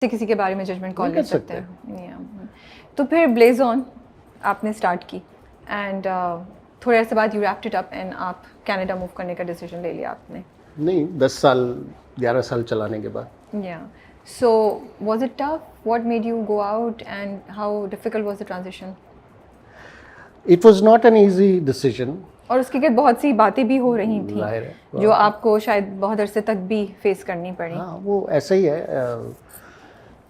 किसी के बारे में जजमेंट कॉल नहीं ले कर सकते हैं। तो फिर ब्लेज ऑन आपने स्टार्ट की एंड थोड़े अर्से बाद you wrapped it up and आप कनाडा मूव करने का डिसीजन ले लिया आपने। नहीं, 10 साल 11 साल चलाने के बाद। या so was it tough? What made you go out and how difficult was the transition? It was not an easy decision. और उसके लिए बहुत सी बातें भी हो रही थी जाहिर है जो आपको शायद बहुत अरसे तक भी फेस करनी पड़ी। हाँ, वो ऐसा ही है,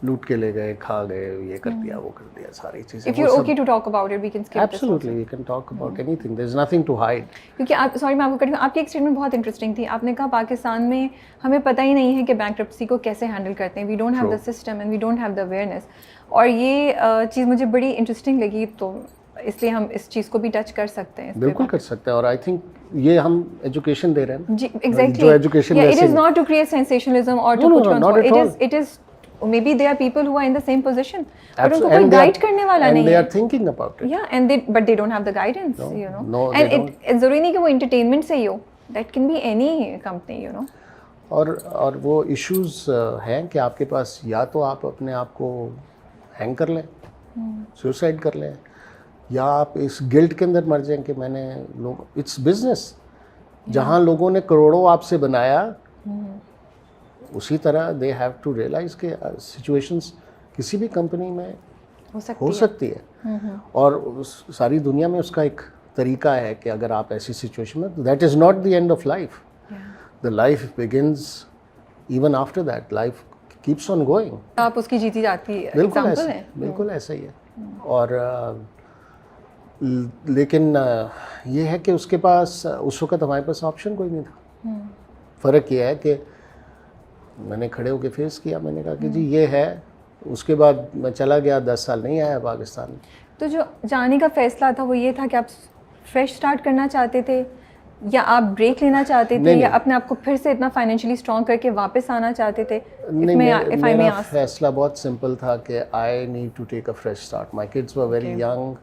लूट के ले गए, खा गए, ये कर दिया, वो कर दिया, सारी चीजें। If you're okay to talk about it, we can skip this also. Absolutely, we can talk about anything. There's nothing to hide. क्योंकि आप, सॉरी मैं आपको कट, आपकी एक स्टेटमेंट बहुत इंटरेस्टिंग थी। आपने कहा पाकिस्तान में हमें पता ही नहीं है कि बैंक्रप्सी को कैसे हैंडल करते हैं। We don't have the system and we don't have the awareness. और ये चीज़ मुझे बड़ी इंटरेस्टिंग लगी, तो इसलिए हम इस चीज़ को भी टच कर सकते हैं। बिल्कुल कर सकते हैं, और आई थिंक ये हम एजुकेशन दे रहे हैं जी, एग्जैक्टली। जो education it is not to create sensationalism और to put on, it is maybe there are people who are in the same position but उनको कोई गाइड करने वाला नहीं है, and they are thinking about it, yeah, and they don't have the guidance, you know. No, and it जरूरी नहीं कि वो entertainment से ही हो, that can be any company, you know. और वो issues हैं कि आपके पास या तो आप अपने आप को हैंग कर लें, सुसाइड कर लें, या आप इस गिल्ट के अंदर मर जाएं कि मैंने लोग, इट्स बिजनेस, जहाँ लोगों ने करोड़ों आपसे बनाया, उसी तरह दे हैव टू रियलाइज कि सिचुएशंस किसी भी कंपनी में हो सकती है। और सारी दुनिया में उसका एक तरीका है कि अगर आप ऐसी सिचुएशन में, that is not the end of life, the life begins even after that, life keeps on going. आप उसकी जीती जाती बिल्कुल बिल्कुल ऐसा ही है। और लेकिन ये है कि उसके पास उस वक्त हमारे पास ऑप्शन कोई नहीं था। फ़र्क ये है कि मैंने खड़े होकर फेस किया, मैंने कहा कि जी ये है। उसके बाद मैं चला गया, 10 साल नहीं आया पाकिस्तान। तो जो जाने का फैसला था वो ये था कि आप फ्रेश स्टार्ट करना चाहते थे, या आप ब्रेक लेना चाहते थे, या अपने आप को फिर से इतना फाइनेंशियली स्ट्रॉन्ग करके वापस आना चाहते थे? मेरा फैसला बहुत सिंपल था कि I need to take a fresh start. My kids were very young,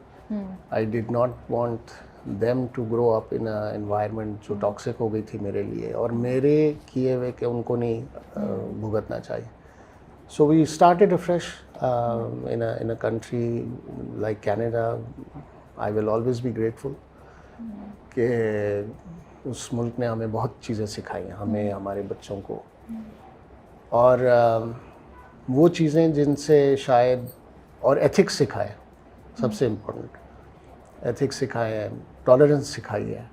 I did not want them to grow up in a environment जो टॉक्सिक हो गई थी मेरे लिए, और मेरे किए हुए कि उनको नहीं भुगतना चाहिए। So we started afresh in a country like Canada. I will always be grateful कि उस मुल्क ने हमें बहुत चीज़ें सिखाई हैं, हमें, हमारे बच्चों को, और वो चीज़ें जिनसे शायद, और एथिक्स सिखाए, सबसे इम्पोर्टेंट एथिक्स सिखाए हैं, टॉलरेंस सिखाई है,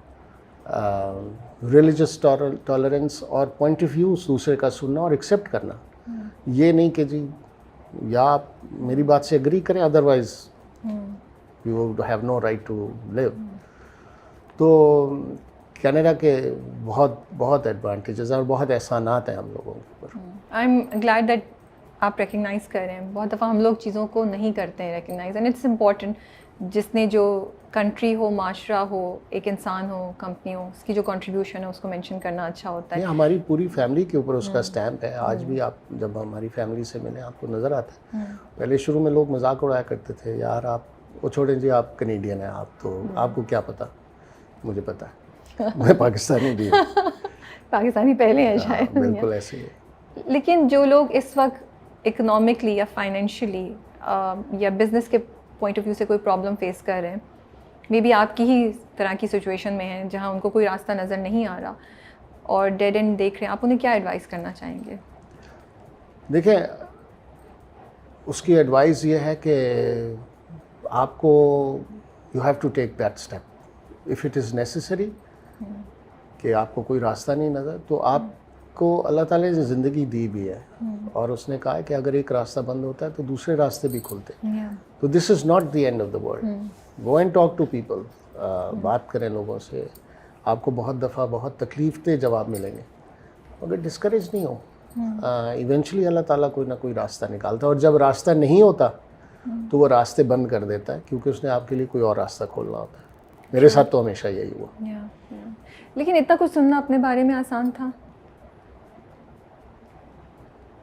रिलीजियस टॉलरेंस और पॉइंट ऑफ व्यू दूसरे का सुनना और एक्सेप्ट करना। ये नहीं कि जी या आप मेरी बात से एग्री करें, otherwise you have no right to live. तो कनाडा के बहुत एडवांटेजेस और बहुत एहसानात हैं हम लोगों के ऊपर। आई एम ग्लैड दैट आप रिकग्नाइज़ कर रहे हैं। बहुत दफ़ा हम लोग चीज़ों को नहीं करते हैं रिकग्नाइज, एंड इट्स इम्पॉर्टेंट। जिसने जो कंट्री हो, माशरा हो, एक इंसान हो, कंपनी हो, उसकी जो कंट्रीब्यूशन है उसको मेंशन करना अच्छा होता है। हमारी पूरी फैमिली के ऊपर उसका स्टैम्प है। आज भी आप जब हमारी फैमिली से मिले आपको नज़र आता है। पहले शुरू में लोग मजाक उड़ाया करते थे, यार आप वो छोड़ें जी, आप कनेडियन हैं, आप तो आपको क्या पता। मुझे पता है, मैं पाकिस्तानी भी हूँ। पाकिस्तानी पहले हैं शायद। बिल्कुल ऐसे ही। लेकिन जो लोग इस वक्त इकोनॉमिकली या फाइनेंशियली या बिजनेस के पॉइंट ऑफ व्यू से कोई प्रॉब्लम फेस कर रहे हैं, मे बी आपकी ही तरह की सिचुएशन में हैं, जहां उनको कोई रास्ता नज़र नहीं आ रहा और डेड एंड देख रहे हैं, आप उन्हें क्या एडवाइस करना चाहेंगे? देखें, उसकी एडवाइस ये है कि आपको you have to take that step if it is necessary, कि आपको कोई रास्ता नहीं नज़र, तो आपको अल्लाह ताला ने ज़िंदगी दी भी है, और उसने कहा है कि अगर एक रास्ता बंद होता है तो दूसरे रास्ते भी खुलते हैं। तो this is not the end of the world. Go and talk to people, बात करें लोगों से। आपको बहुत दफ़ा बहुत तकलीफ दे जवाब मिलेंगे, मगर डिस्करेज नहीं हो। इवेंचुअली अल्लाह ताला कोई ना कोई रास्ता निकालता है, और जब रास्ता नहीं होता तो वो रास्ते बंद कर देता है, क्योंकि उसने आपके लिए कोई और रास्ता खोलना होता है। मेरे साथ तो हमेशा यही हुआ। लेकिन इतना कुछ सुनना अपने बारे में आसान था?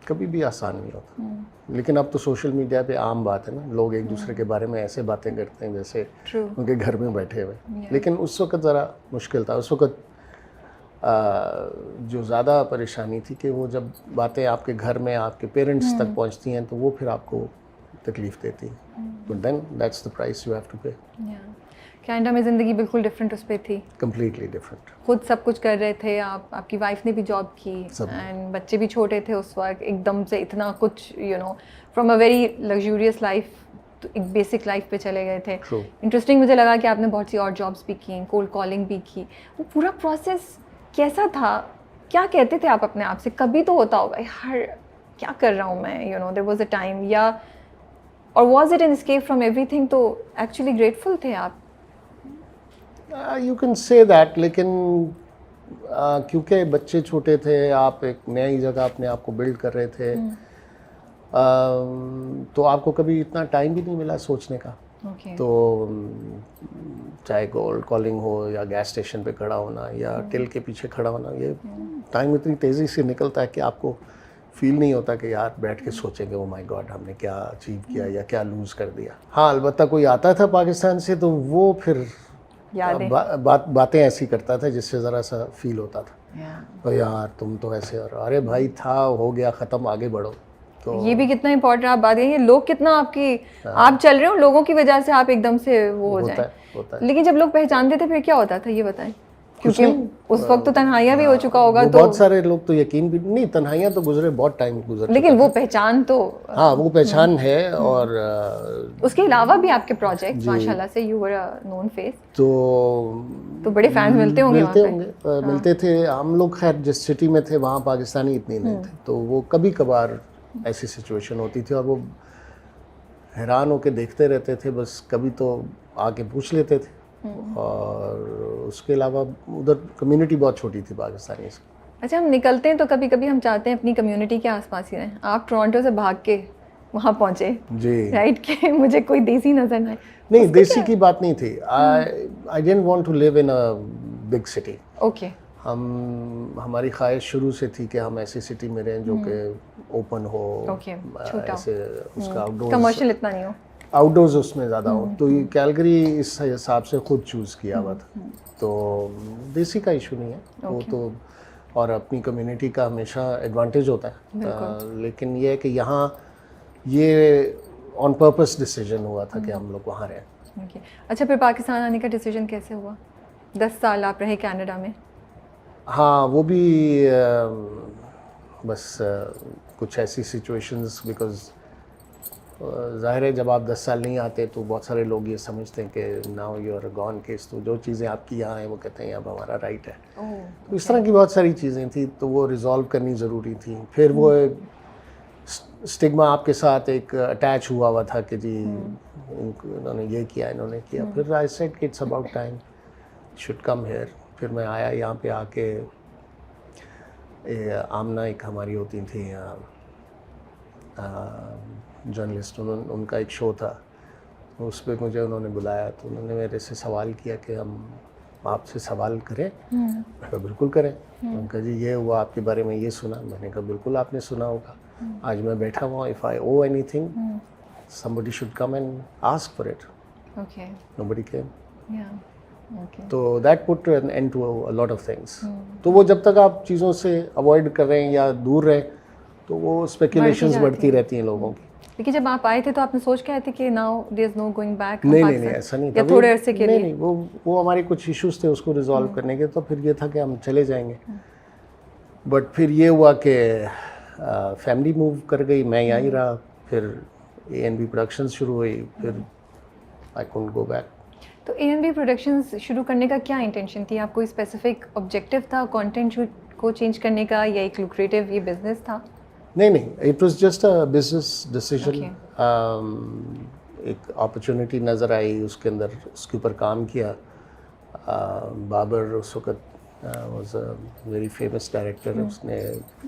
कभी भी आसान नहीं होता। लेकिन अब तो सोशल मीडिया पे आम बात है ना, लोग एक दूसरे के बारे में ऐसे बातें करते हैं जैसे उनके घर में बैठे हुए। लेकिन उस वक्त ज़रा मुश्किल था। उस वक्त जो ज़्यादा परेशानी थी कि वो जब बातें आपके घर में आपके पेरेंट्स तक पहुंचती हैं तो वो फिर आपको तकलीफ़ देती हैं, but then that's the price you have to pay. Canada में ज़िंदगी बिल्कुल डिफरेंट उस पर थी, कम्प्लीटली डिफरेंट। खुद सब कुछ कर रहे थे आप, आपकी वाइफ ने भी जॉब की सब। एंड बच्चे भी छोटे थे उस वक्त, एकदम से इतना कुछ you know from a very luxurious life तो एक बेसिक लाइफ पे चले गए थे। True. इंटरेस्टिंग मुझे लगा कि आपने बहुत सी और जॉब्स भी की, कोल्ड कॉलिंग भी की, वो पूरा प्रोसेस कैसा था? क्या कहते थे आप अपने आप से? कभी तो होता होगा यार क्या कर रहा हूँ मैं, you know there was a time, या और was it an escape from everything? तो एक्चुअली ग्रेटफुल थे आप? यू कैन से दैट, लेकिन क्योंकि बच्चे छोटे थे, आप एक नई जगह अपने आप को बिल्ड कर रहे थे, तो आपको कभी इतना टाइम भी नहीं मिला सोचने का। Okay. तो चाहे कोल्ड कॉलिंग हो या गैस स्टेशन पे खड़ा होना या टिल के पीछे खड़ा होना, ये टाइम इतनी तेज़ी से निकलता है कि आपको फील नहीं होता कि यार बैठ के सोचेंगे ओ माय गॉड हमने क्या अचीव किया या क्या लूज़ कर दिया। हाँ, अलबत्ता कोई आता था पाकिस्तान से तो वो फिर बातें ऐसी करता था जिससे ज़रा सा फील होता था, तो यार तुम तो ऐसे, और अरे भाई था हो गया ख़त्म, आगे बढ़ो। तो ये भी कितना इंपॉर्टेंट आप बात करेंगे, लोग कितना आपकी आप चल रहे हो लोगों की वजह से आप एकदम से वो हो जाए। होता है। लेकिन जब लोग पहचानते थे फिर क्या होता था ये बताएं? क्योंकि उस वक्त तो तन्हाइयाँ भी हो चुका होगा, तो बहुत सारे लोग तो यकीन भी नहीं, तन्हाइयाँ तो गुजरे, बहुत टाइम गुजर, लेकिन वो पहचान तो हाँ वो पहचान है। और उसके अलावा भी आपके प्रोजेक्ट माशाल्लाह से you were a known face, तो बड़े फैंस मिलते होंगे वहाँ पे। मिलते थे हम लोग। खैर जिस सिटी में थे वहाँ पाकिस्तानी इतने नहीं थे, तो वो कभी कभार ऐसी सिचुएशन होती थी और वो हैरान होकर देखते रहते थे, बस कभी तो आके पूछ लेते थे। और उसके अलावा उधर कम्युनिटी बहुत छोटी थी पाकिस्तानी से। अच्छा, हम निकलते हैं तो कभी कभी हम चाहते हैं अपनी कम्युनिटी के आसपास ही रहें। आप टोरंटो से भाग के वहाँ पहुँचे जी, राइट, के मुझे कोई देसी नजर नहीं। नहीं देसी की बात नहीं थी। I didn't want to live in a big city. Okay. हमारी ख्वाहिश शुरू से थी कि हम ऐसी सिटी में रहें जो कि ओपन हो, ऐसे उसका आउटडोर्स, कमर्शियल इतना नहीं हो, आउटडोर्स उसमें ज़्यादा हो। तो ये कैलगरी इस हिसाब से खुद चूज़ किया हुआ था, तो देसी का इशू नहीं है वो तो, और अपनी कम्युनिटी का हमेशा एडवांटेज होता है। लेकिन ये है कि यहाँ ये ऑन पर्पस डिसीजन हुआ था कि हम लोग वहाँ रहें। अच्छा, फिर पाकिस्तान आने का डिसीजन कैसे हुआ? 10 साल आप रहे कनाडा में। हाँ, वो भी बस कुछ ऐसी सिचुएशंस, बिकॉज ज़ाहिर है जब आप 10 साल नहीं आते तो बहुत सारे लोग ये समझते हैं कि now you are gone case, तो जो चीज़ें आपकी यहाँ हैं वो कहते हैं अब हमारा राइट है। तो इस तरह की बहुत सारी चीज़ें थी, तो वो रिजॉल्व करनी ज़रूरी थी। फिर वो स्टिग्मा आपके साथ एक अटैच हुआ हुआ था कि जी इन्होंने ये किया, इन्होंने किया। फिर आई सेड कि it's about time, should come here. फिर मैं आया यहाँ पे आके, आमना एक हमारी होती थी जर्नलिस्ट, उनका एक शो था, उस पर मुझे उन्होंने बुलाया, तो उन्होंने मेरे से सवाल किया कि हम आपसे सवाल करें। मैंने कहा बिल्कुल करें। उनका जी ये हुआ, आपके बारे में ये सुना। मैंने कहा बिल्कुल आपने सुना होगा, आज मैं बैठा हुआ, if I owe anything somebody should come and ask for it. Okay. Nobody came. Yeah. Okay. तो that put an end to a lot of things. तो वो जब तक आप चीज़ों से अवॉइड कर रहे हैं या दूर रहें तो वो स्पेकुलेशंस बढ़ती रहती हैं लोगों की। लेकिन जब आप आए थे तो आपने सोच के आए थे कि now there is no going back? नहीं ऐसा नहीं था। थोड़े अरसे के लिए नहीं, वो हमारे कुछ इश्यूज थे उसको रिजॉल्व करने के, तो फिर ये था कि हम चले जाएंगे। बट फिर ये हुआ कि फैमिली मूव कर गई, मैं यहीं रहा, फिर A&B प्रोडक्शंस शुरू हुई, फिर आई कुडंट गो बैक। तो A&B प्रोडक्शंस शुरू करने का क्या इंटेंशन थी? आपको स्पेसिफिक ऑब्जेक्टिव था कंटेंट को चेंज करने का, या एक लुक्रेटिव ये बिजनेस था? नहीं, it was just a business decision. एक अपॉर्चुनिटी नज़र आई उसके अंदर, उसके ऊपर काम किया। बाबर उस वक्त was a very famous director, उसने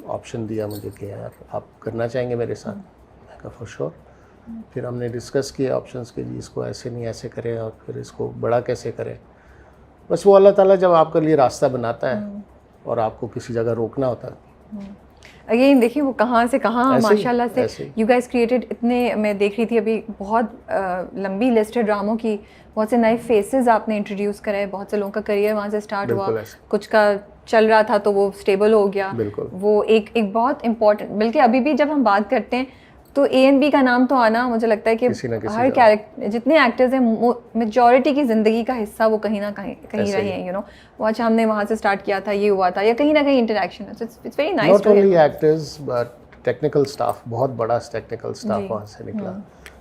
ऑप्शन दिया मुझे कि यार आप करना चाहेंगे मेरे साथ? मैं कहा फॉर श्योर। फिर हमने डिस्कस किए ऑप्शंस के, जी इसको ऐसे नहीं ऐसे करें और फिर इसको बड़ा कैसे करें। बस वो अल्लाह ताला जब आपके लिए रास्ता बनाता है और आपको किसी जगह रोकना होता है। अगेन देखिए वो कहाँ से कहाँ माशाल्लाह से यू गाइस क्रिएटेड इतने, मैं देख रही थी अभी बहुत लंबी लिस्ट है ड्रामों की, बहुत से नए फेसेस आपने इंट्रोड्यूस कराए, बहुत से लोगों का करियर वहाँ से स्टार्ट हुआ, कुछ का चल रहा था तो वो स्टेबल हो गया। बिल्कुल। वो एक बहुत इम्पॉर्टेंट, बल्कि अभी भी जब हम बात करते हैं तो A&B का नाम तो आना, मुझे लगता है कि किसी न किसी हर कैरेक्टर, जितने एक्टर्स हैं, मेजॉरिटी की ज़िंदगी का हिस्सा वो कहीं ना कहीं रहे हैं, यू नो। वो अच्छा हमने वहाँ से स्टार्ट किया था, ये हुआ था, या कहीं ना कहीं इंटरेक्शन है। It's very nice not to only actors but technical staff, बहुत बड़ा टेक्निकल स्टाफ जी, वहाँ से निकला।